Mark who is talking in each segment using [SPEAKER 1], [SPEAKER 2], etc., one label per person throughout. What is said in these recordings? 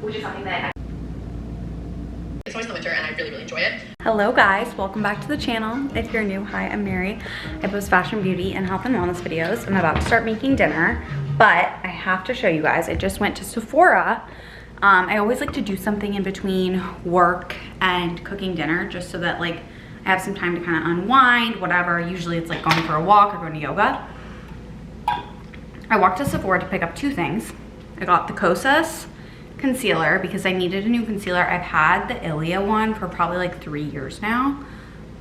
[SPEAKER 1] which is something that it's always in the winter and I really, really enjoy it.
[SPEAKER 2] Hello guys, welcome back to the channel. If you're new, hi, I'm Mary. I post fashion, beauty, and health and wellness videos. I'm about to start making dinner, but I have to show you guys. I just went to Sephora. I always like to do something in between work and cooking dinner just so that like I have some time to kind of unwind, whatever. Usually it's like going for a walk or going to yoga. I walked to Sephora to pick up two things. I got the Kosas concealer because I needed a new concealer. I've had the Ilia one for probably like 3 years now.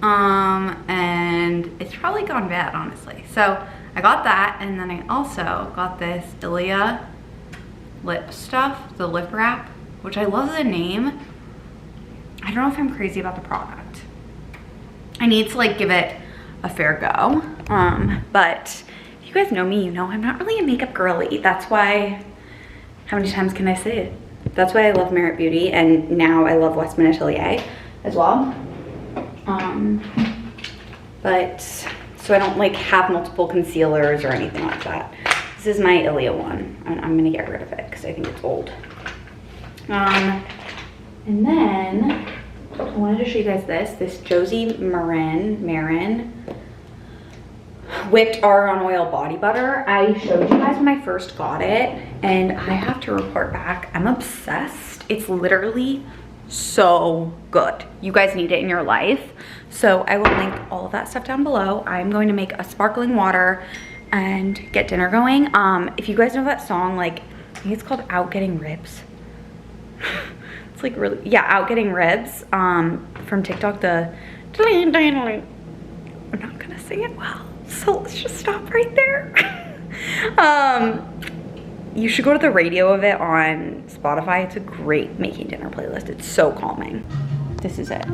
[SPEAKER 2] And it's probably gone bad, honestly. So I got that, and then I also got this Ilia lip stuff, the lip wrap, which I love the name. I don't know if I'm crazy about the product. I need to like give it a fair go. But if you guys know me, you know I'm not really a makeup girly. That's why, how many times can I say it? That's why I love Merit Beauty, and now I love Westman Atelier as well. But so I don't like have multiple concealers or anything like that. This is my Ilia one, and I'm gonna get rid of it because I think it's old. And then I wanted to show you guys this Josie Marin whipped argan oil body butter. I showed you guys when I first got it, and I have to report back, I'm obsessed. It's literally so good. You guys need it in your life. So I will link all of that stuff down below. I'm going to make a sparkling water and get dinner going. If you guys know that song, like I think it's called Out Getting Ribs. It's like really, yeah, Out Getting Ribs from TikTok. I'm not gonna sing it well, so let's just stop right there. You should go to the radio of it on Spotify. It's a great making dinner playlist. It's so calming. This is it.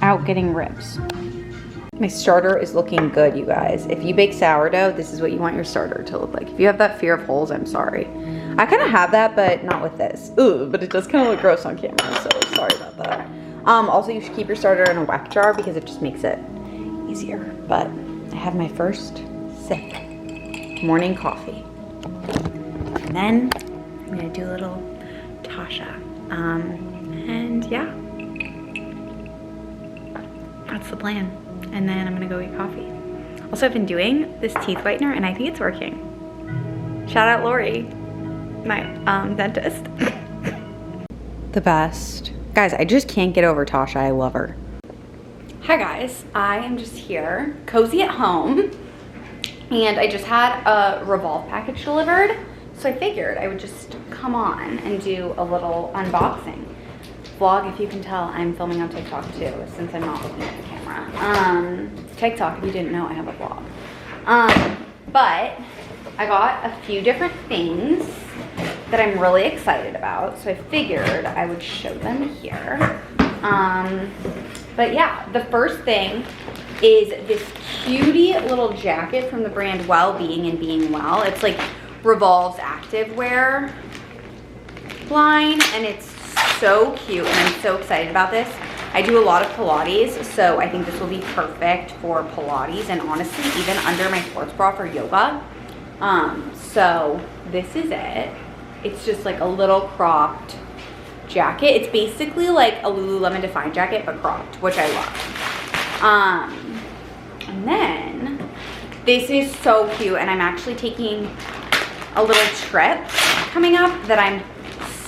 [SPEAKER 2] Out Getting Ribs. My starter is looking good, you guys. If you bake sourdough, this is what you want your starter to look like. If you have that fear of holes, I'm sorry. I kind of have that, but not with this. Ooh, but it does kind of look gross on camera, so sorry about that. Also, you should keep your starter in a whack jar because it just makes it easier. But I have my first sip, morning coffee. And then I'm gonna do a little Tasha. And yeah, that's the plan. And then I'm gonna go eat coffee. Also, I've been doing this teeth whitener and I think it's working. Shout out Lori, my dentist. The best. Guys, I just can't get over Tasha. I love her. Hi guys, I am just here, cozy at home, and I just had a Revolve package delivered, so I figured I would just come on and do a little unboxing vlog. If you can tell, I'm filming on TikTok too, since I'm not looking at the camera. TikTok, if you didn't know, I have a vlog. But I got a few different things that I'm really excited about, so I figured I would show them here. But yeah, the first thing is this cutie little jacket from the brand Well-Being and Being Well. It's like Revolve's activewear line, and it's so cute, and I'm so excited about this. I do a lot of Pilates, so I think this will be perfect for Pilates, and honestly, even under my sports bra for yoga. So this is it. It's just like a little cropped jacket. It's basically like a Lululemon Define jacket, but cropped, which I love. And then this is so cute, and I'm actually taking a little trip coming up that I'm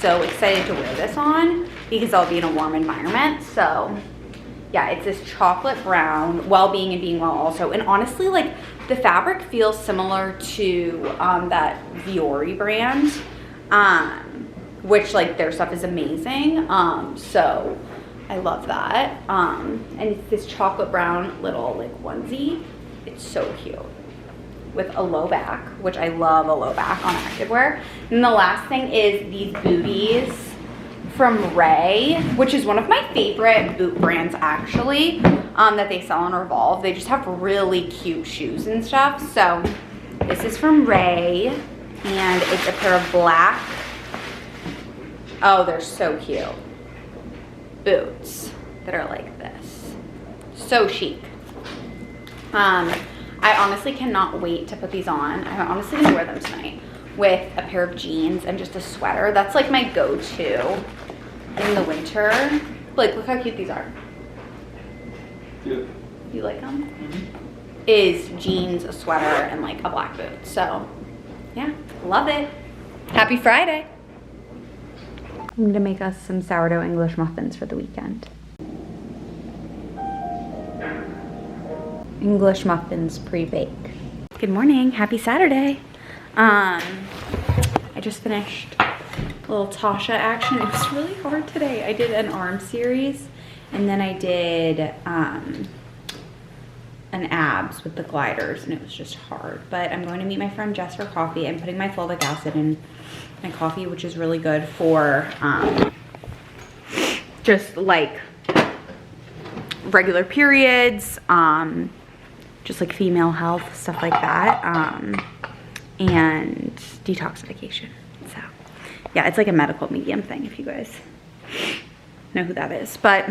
[SPEAKER 2] so excited to wear this on because I'll be in a warm environment. So yeah, it's this chocolate brown, Well-Being and Being Well also. And honestly, like the fabric feels similar to that Viore brand, which like their stuff is amazing. So I love that. And it's this chocolate brown little like onesie. It's so cute with a low back, which I love a low back on activewear. And the last thing is these booties from Ray, which is one of my favorite boot brands actually, that they sell on Revolve. They just have really cute shoes and stuff. So this is from Ray, and it's a pair of black, oh, they're so cute, boots that are like this. So chic. I honestly cannot wait to put these on. I'm honestly gonna wear them tonight with a pair of jeans and just a sweater. That's like my go-to in the winter. Like, look how cute these are.
[SPEAKER 3] Cute.
[SPEAKER 2] You like them? Is jeans, a sweater, and like a black boot. So yeah, love it. Happy Friday. I'm gonna make us some sourdough English muffins for the weekend. English muffins pre-bake. Good morning, happy Saturday. I just finished a little Tasha action. It was really hard today. I did an arm series and then I did an abs with the gliders, and it was just hard. But I'm going to meet my friend Jess for coffee. I'm putting my fulvic acid in my coffee, which is really good for just like regular periods, just like female health, stuff like that, and detoxification. So yeah, it's like a medical medium thing, if you guys know who that is. But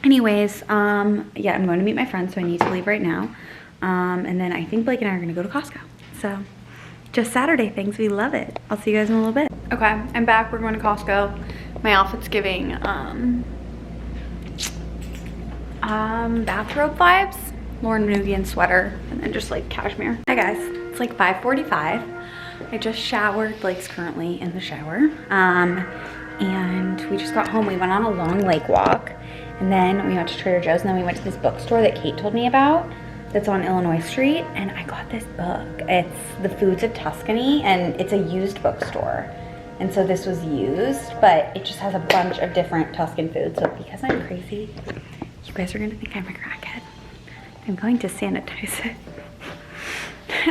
[SPEAKER 2] anyways, yeah, I'm going to meet my friend, so I need to leave right now. And then I think Blake and I are gonna go to Costco. So just Saturday things, we love it. I'll see you guys in a little bit. Okay, I'm back, we're going to Costco. My outfit's giving bathrobe vibes. Lauren Manugian sweater and then just like cashmere. Hi guys, it's like 5:45. I just showered. Blake's currently in the shower. And we just got home. We went on a long lake walk and then we went to Trader Joe's and then we went to this bookstore that Kate told me about that's on Illinois Street, and I got this book. It's The Foods of Tuscany, and it's a used bookstore. And so this was used, but it just has a bunch of different Tuscan foods. So because I'm crazy, you guys are gonna think I'm a crackhead. I'm going to sanitize it.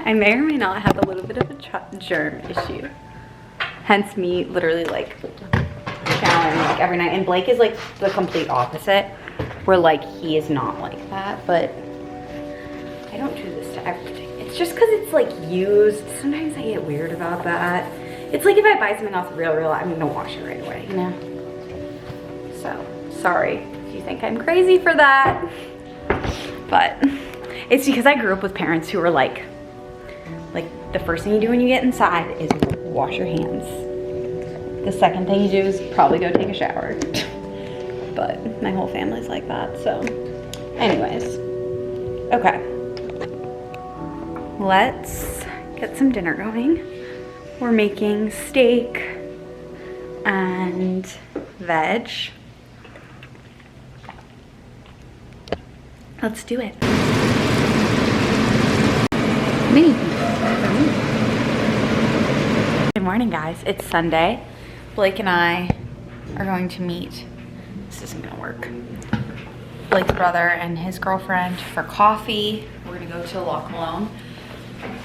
[SPEAKER 2] I may or may not have a little bit of a germ issue. Hence me literally like showering like every night. And Blake is like the complete opposite, where like he is not like that, but I don't do this to everything. It's just because it's like used. Sometimes I get weird about that. It's like if I buy something off real, I'm gonna wash it right away, you know? So, sorry if you think I'm crazy for that. But it's because I grew up with parents who were like the first thing you do when you get inside is wash your hands. The second thing you do is probably go take a shower. But my whole family's like that, so. Anyways, okay. Let's get some dinner going. We're making steak and veg. Let's do it. Mini. Good morning, guys. It's Sunday. Blake and I are going to meet. This isn't gonna work. Blake's brother and his girlfriend for coffee. We're gonna go to Loch Malone,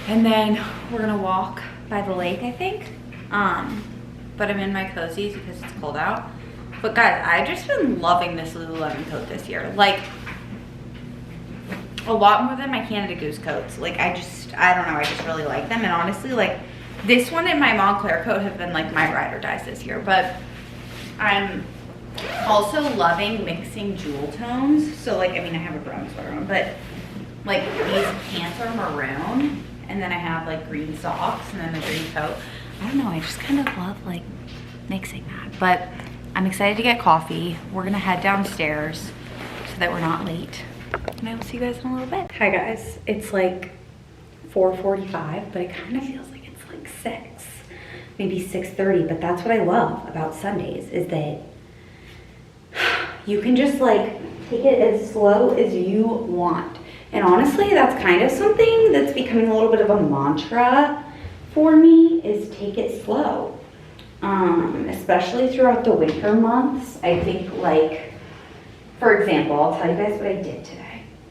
[SPEAKER 2] and then we're gonna walk by the lake, I think. But I'm in my cozies because it's cold out. But guys, I've just been loving this Lululemon coat this year. Like, a lot more than my Canada Goose coats. Like, I don't know, I just really like them. And honestly, like, this one and my Montclair coat have been like my ride or dies this year. But I'm also loving mixing jewel tones. So like, I mean, I have a brown sweater on, but like these pants are maroon, and then I have like green socks and then the green coat. I don't know, I just kind of love like mixing that. But I'm excited to get coffee. We're gonna head downstairs so that we're not late. And I will see you guys in a little bit. Hi guys, it's like 4:45, but it kind of feels like it's like 6, maybe 6:30. But that's what I love about Sundays, is that you can just like take it as slow as you want. And honestly, that's kind of something that's becoming a little bit of a mantra for me, is take it slow. Especially throughout the winter months. I think, like, for example, I'll tell you guys what I did today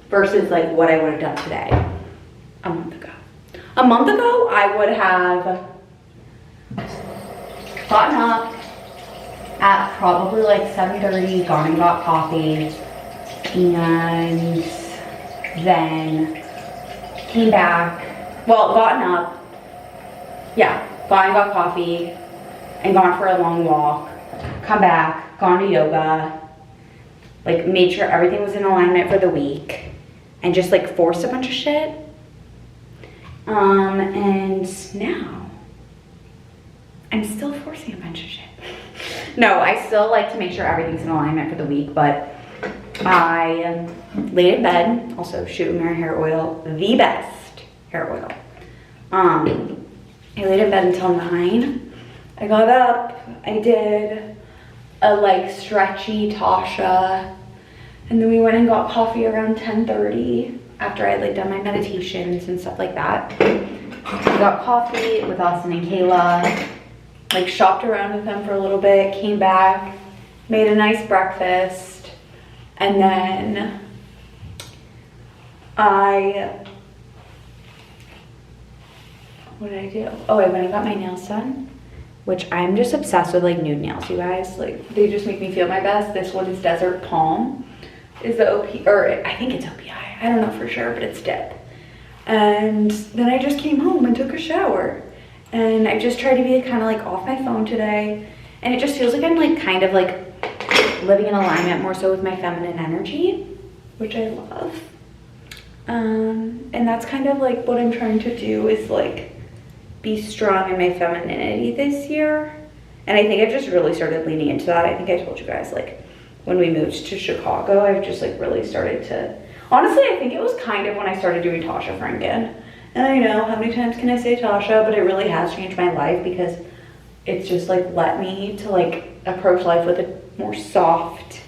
[SPEAKER 2] versus like what I would have done today a month ago. A month ago, I would have gotten up at probably like 7:30, gone and got coffee, and then came back, well, gotten up, yeah, gone and got coffee, and gone for a long walk, come back, gone to yoga, like made sure everything was in alignment for the week, and just like forced a bunch of shit, And now I'm still forcing a bunch of shit. No, I still like to make sure everything's in alignment for the week, but I laid in bed, also Shoot Mirror hair oil, the best hair oil. I laid in bed until 9. I got up, I did a like stretchy Tasha, and then we went and got coffee around 10:30 after I like done my meditations and stuff like that. We got coffee with Austin and Kayla, like shopped around with them for a little bit, came back, made a nice breakfast, and then what did I do? Oh, I went and got my nails done, which I'm just obsessed with like nude nails, you guys. Like they just make me feel my best. This one is Desert Palm, is the OP, or I think it's OPI. I don't know for sure, but it's dip. And then I just came home and took a shower. And I just tried to be kind of like off my phone today. And it just feels like I'm like kind of like living in alignment more so with my feminine energy, which I love. And that's kind of like what I'm trying to do is like be strong in my femininity this year. And I think I've just really started leaning into that. I think I told you guys like when we moved to Chicago, I've just like really started to, honestly, I think it was kind of when I started doing Tasha Franken. And I know, how many times can I say Tasha, but it really has changed my life because it's just like let me to like approach life with a more soft,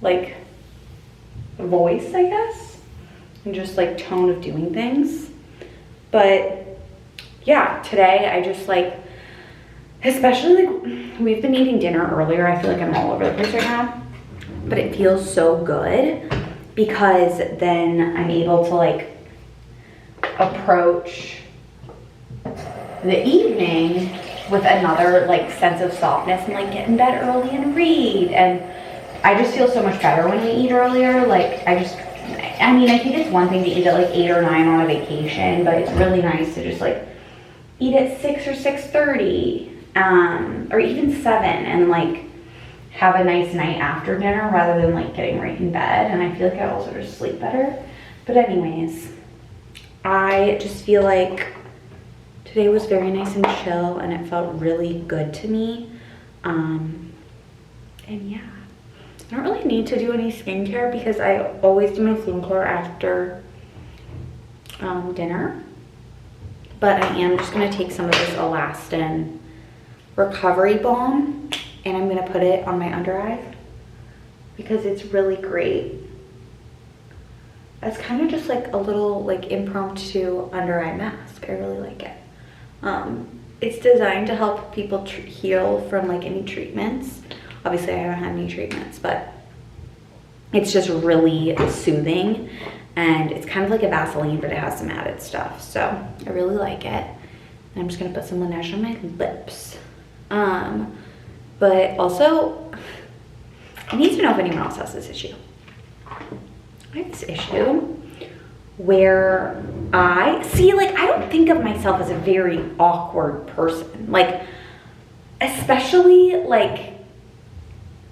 [SPEAKER 2] like voice, I guess, and just like tone of doing things. But yeah, today I just like, especially like we've been eating dinner earlier. I feel like I'm all over the place right now, but it feels so good because then I'm able to like approach the evening with another like sense of softness and like get in bed early and read. And I just feel so much better when we eat earlier. Like I mean, I think it's one thing to eat at like 8 or 9 on a vacation, but it's really nice to just like eat at 6 or 6:30, or even 7, and like have a nice night after dinner rather than like getting right in bed. And I feel like I also just sleep better. But anyways, I just feel like today was very nice and chill and it felt really good to me. And yeah, I don't really need to do any skincare because I always do my skincare after dinner. But I am just gonna take some of this Elastin recovery balm and I'm gonna put it on my under eye because it's really great. It's kind of just like a little like impromptu under eye mask. I really like it. It's designed to help people heal from like any treatments. Obviously I haven't had any treatments, but it's just really soothing and it's kind of like a Vaseline, but it has some added stuff. So I really like it. And I'm just gonna put some Laneige on my lips. But also, I need to know if anyone else has this issue. I have this issue where I don't think of myself as a very awkward person. Like, especially like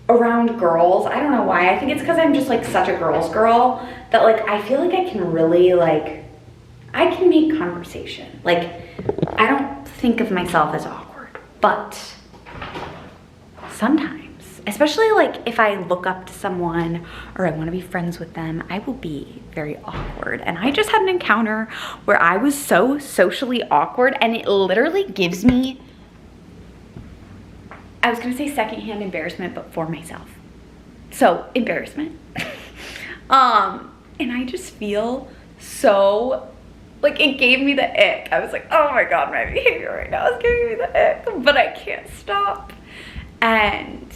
[SPEAKER 2] around girls. I don't know why. I think it's because I'm just like such a girl's girl that like I feel like I can really like, I can make conversation. Like, I don't think of myself as awkward, but sometimes, especially like if I look up to someone or I want to be friends with them, I will be very awkward. And I just had an encounter where I was so socially awkward and it literally gives me, I was gonna say secondhand embarrassment, but for myself. So embarrassment. And I just feel so, like it gave me the ick. I was like, oh my God, my behavior right now is giving me the ick, but I can't stop. And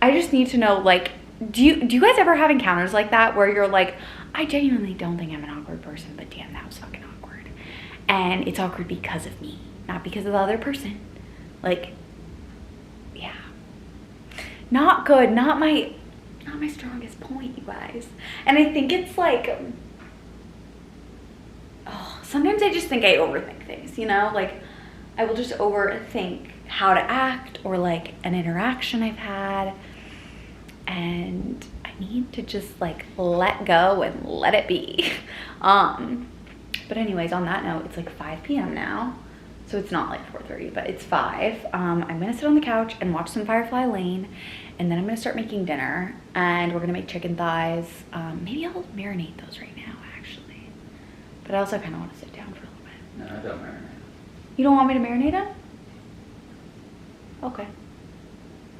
[SPEAKER 2] I just need to know, like, do you guys ever have encounters like that where you're like, I genuinely don't think I'm an awkward person, but damn, that was fucking awkward. And it's awkward because of me, not because of the other person. Like, yeah. Not good, not my strongest point, you guys. And I think it's like, sometimes I just think I overthink things, you know? Like, I will just overthink how to act or like an interaction I've had. And I need to just like let go and let it be. But anyways, on that note, it's like 5 p.m. now. So it's not like 4:30, but it's 5. I'm gonna sit on the couch and watch some Firefly Lane, and then I'm gonna start making dinner, and we're gonna make chicken thighs. Maybe I'll marinate those right now, actually. But I also kind of want to sit down for a little bit.
[SPEAKER 3] No, I don't marinate.
[SPEAKER 2] You don't want me to marinate them? Okay.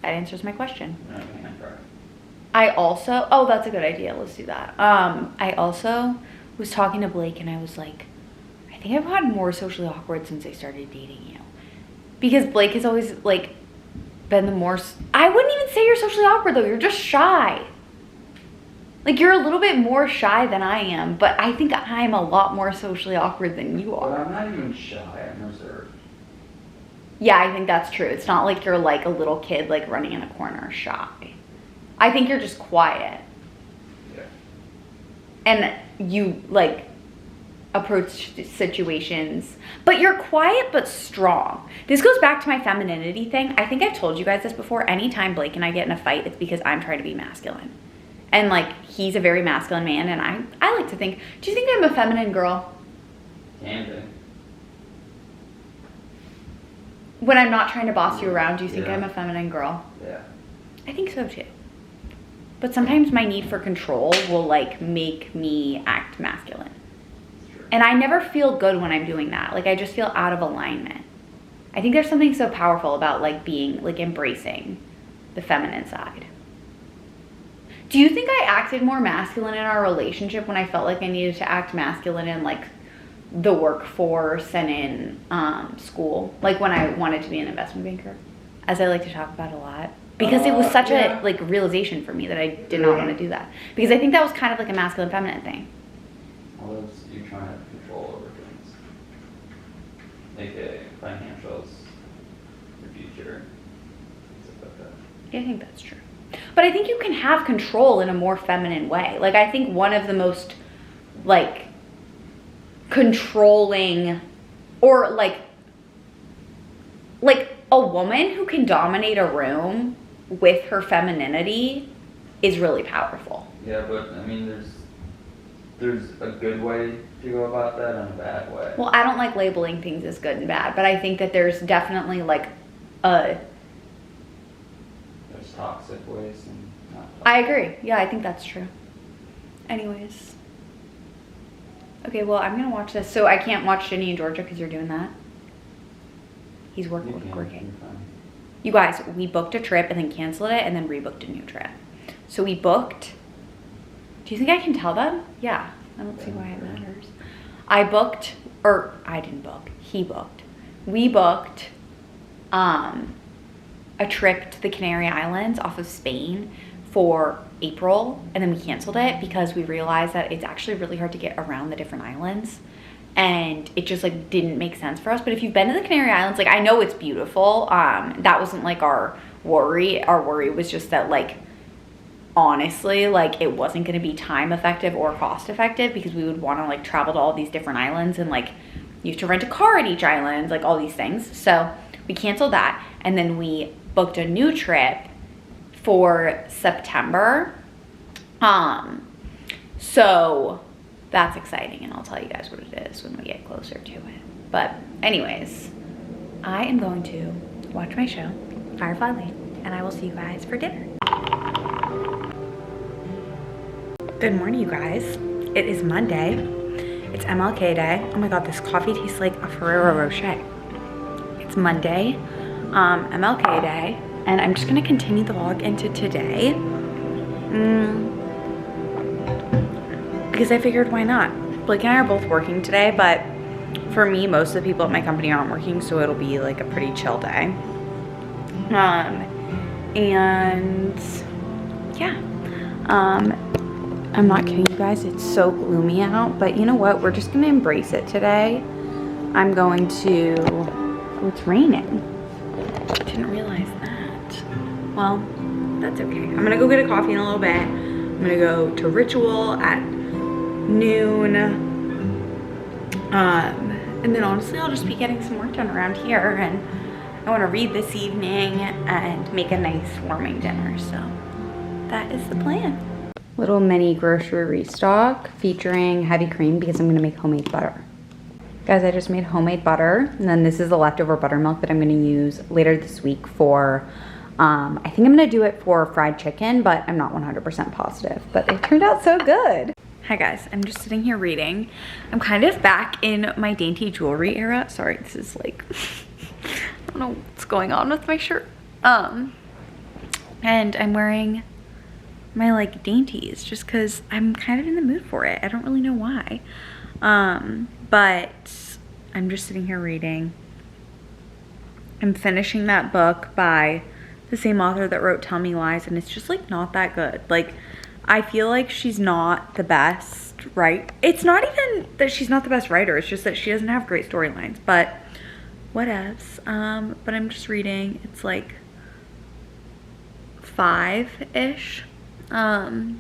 [SPEAKER 2] That answers my question.
[SPEAKER 3] No, I can't fry.
[SPEAKER 2] I also, oh, that's a good idea. Let's do that. I also was talking to Blake, and I was like, I think I've gotten more socially awkward since I started dating you. Because Blake has always, like, been the more, I wouldn't even say you're socially awkward, though. You're just shy. Like, you're a little bit more shy than I am, but I think I'm a lot more socially awkward than you
[SPEAKER 3] But
[SPEAKER 2] are.
[SPEAKER 3] I'm not even shy, I'm reserved.
[SPEAKER 2] Yeah, I think that's true. It's not like you're like a little kid, like, running in a corner shy. I think you're just quiet.
[SPEAKER 3] Yeah.
[SPEAKER 2] And you, like, approach situations, but you're quiet but strong. This goes back to my femininity thing. I think I've told you guys this before. Anytime Blake and I get in a fight, it's because I'm trying to be masculine. And, like, he's a very masculine man, and I like to think, do you think I'm a feminine girl?
[SPEAKER 3] Can be.
[SPEAKER 2] When I'm not trying to boss you around, do you think
[SPEAKER 3] Yeah.
[SPEAKER 2] I'm a feminine girl?
[SPEAKER 3] Yeah.
[SPEAKER 2] I think so too. But sometimes my need for control will, like, make me act masculine.
[SPEAKER 3] It's true.
[SPEAKER 2] And I never feel good when I'm doing that. Like, I just feel out of alignment. I think there's something so powerful about, like, being, like, embracing the feminine side. Do you think I acted more masculine in our relationship when I felt like I needed to act masculine in, like, the workforce and in school? Like, when I wanted to be an investment banker? As I like to talk about a lot. Because it was such
[SPEAKER 3] yeah.
[SPEAKER 2] a, like, realization for me that I did not want to do that. Because I think that was kind of like a masculine feminine thing.
[SPEAKER 3] Well, it's you trying to have control over things. AKA financials, the future, stuff like that.
[SPEAKER 2] Yeah, I think that's true. But I think you can have control in a more feminine way. Like, I think one of the most, like, controlling, or, like a woman who can dominate a room with her femininity is really powerful.
[SPEAKER 3] Yeah, but I mean, there's a good way to go about that and a bad way.
[SPEAKER 2] Well, I don't like labeling things as good and bad, but I think that there's definitely, like, a...
[SPEAKER 3] There's toxic ways and not toxic.
[SPEAKER 2] I agree. Yeah, I think that's true. Anyways. Okay, well, I'm going to watch this. So I can't watch Ginny and Georgia because you're doing that? He's working.
[SPEAKER 3] You're fine.
[SPEAKER 2] You guys, we booked a trip and then canceled it and then rebooked a new trip. So we booked... Do you think I can tell them? Yeah. I don't see why it matters. I booked... Or, I didn't book. He booked. We booked a trip to the Canary Islands off of Spain for April, and then we canceled it because we realized that it's actually really hard to get around the different islands, and it just, like, didn't make sense for us. But if you've been to the Canary Islands, like, I know it's beautiful. That wasn't, like, our worry. Our worry was just that, like, honestly, like, it wasn't going to be time effective or cost effective because we would want to, like, travel to all these different islands, and, like, you have to rent a car at each island, like, all these things. So we canceled that, and then we booked a new trip for September. So that's exciting, and I'll tell you guys what it is when we get closer to it. But anyways, I am going to watch my show, Firefly Lane, and I will see you guys for dinner. Good morning, you guys. It is Monday. It's MLK Day. Oh my God, this coffee tastes like a Ferrero Rocher. It's Monday, MLK Day, and I'm just gonna continue the vlog into today. Because I figured, why not? Blake and I are both working today, but for me, most of the people at my company aren't working, so it'll be like a pretty chill day. And yeah, I'm not kidding you guys, it's so gloomy out, but you know what? We're just gonna embrace it today. I'm going to, oh, it's raining. I didn't realize that. Well, that's okay. I'm gonna go get a coffee in a little bit. I'm gonna go to Ritual at noon. And then honestly, I'll just be getting some work done around here, and I wanna read this evening and make a nice warming dinner, so that is the plan. Little mini grocery restock featuring heavy cream because I'm gonna make homemade butter. Guys, I just made homemade butter, and then this is the leftover buttermilk that I'm gonna use later this week for, I think I'm gonna do it for fried chicken, but I'm not 100% positive, but it turned out so good. Hi guys, I'm just sitting here reading. I'm kind of back in my dainty jewelry era. Sorry, this is like, I don't know what's going on with my shirt. And I'm wearing my like dainties just cause I'm kind of in the mood for it. I don't really know why. But I'm just sitting here reading. I'm finishing that book by the same author that wrote Tell Me Lies, and it's just like not that good. Like, I feel like she's not the best, right? It's not even that she's not the best writer, it's just that she doesn't have great storylines, but whatevs. But I'm just reading. It's like 5-ish. And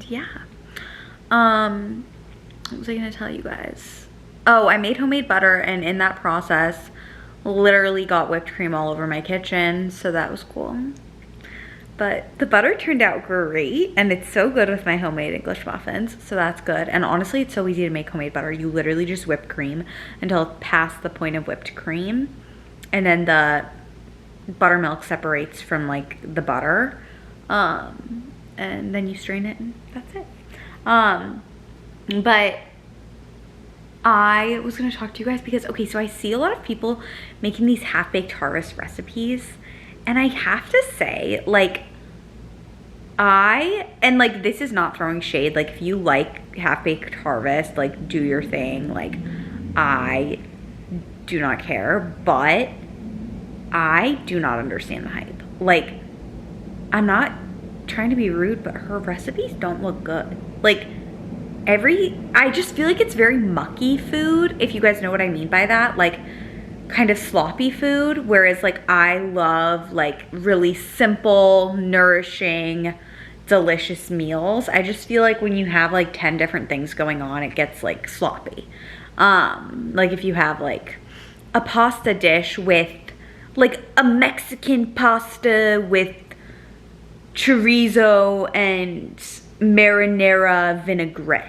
[SPEAKER 2] yeah. What was I gonna tell you guys? Oh, I made homemade butter, and in that process literally got whipped cream all over my kitchen, so that was cool. But the butter turned out great, and it's so good with my homemade English muffins, so that's good. And honestly, it's so easy to make homemade butter. You literally just whip cream until it's past the point of whipped cream, and then the buttermilk separates from like the butter, and then you strain it, and that's it. But I was gonna talk to you guys because, okay, so I see a lot of people making these half-baked harvest recipes, and I have to say, like, and like, this is not throwing shade, like, if you like half-baked harvest, like, do your thing, like, I do not care, but I do not understand the hype. Like, I'm not trying to be rude, but her recipes don't look good. Like, I just feel like it's very mucky food, if you guys know what I mean by that, like kind of sloppy food, whereas like I love like really simple, nourishing, delicious meals. I just feel like when you have like 10 different things going on, it gets like sloppy. Like if you have like a pasta dish with like a Mexican pasta with chorizo and marinara vinaigrette,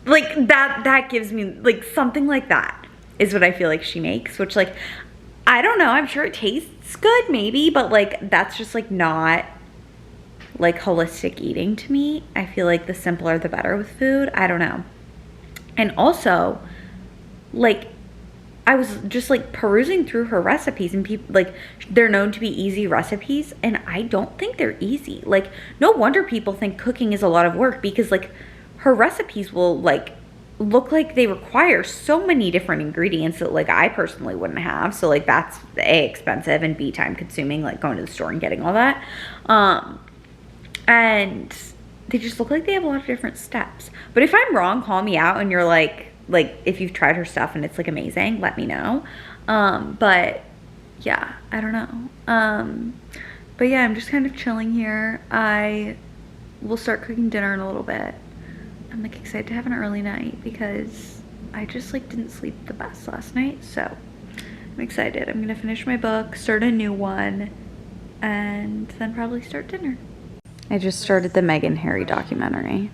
[SPEAKER 2] like that gives me like something like that is what I feel like she makes, which like I don't know, I'm sure it tastes good maybe, but like that's just like not like holistic eating to me. I feel like the simpler the better with food. I don't know. And also, like, I was just like perusing through her recipes, and people like, they're known to be easy recipes, and I don't think they're easy. Like, no wonder people think cooking is a lot of work, because like her recipes will like look like they require so many different ingredients that like I personally wouldn't have. So like that's A, expensive, and B, time consuming, like going to the store and getting all that. And they just look like they have a lot of different steps. But if I'm wrong, call me out, and you're like if you've tried her stuff and it's like amazing, let me know. But yeah, I don't know. But yeah, I'm just kind of chilling here. I will start cooking dinner in a little bit. I'm like excited to have an early night because I just like didn't sleep the best last night. So I'm excited. I'm gonna finish my book, start a new one, and then probably start dinner. I just started the Meghan Harry documentary.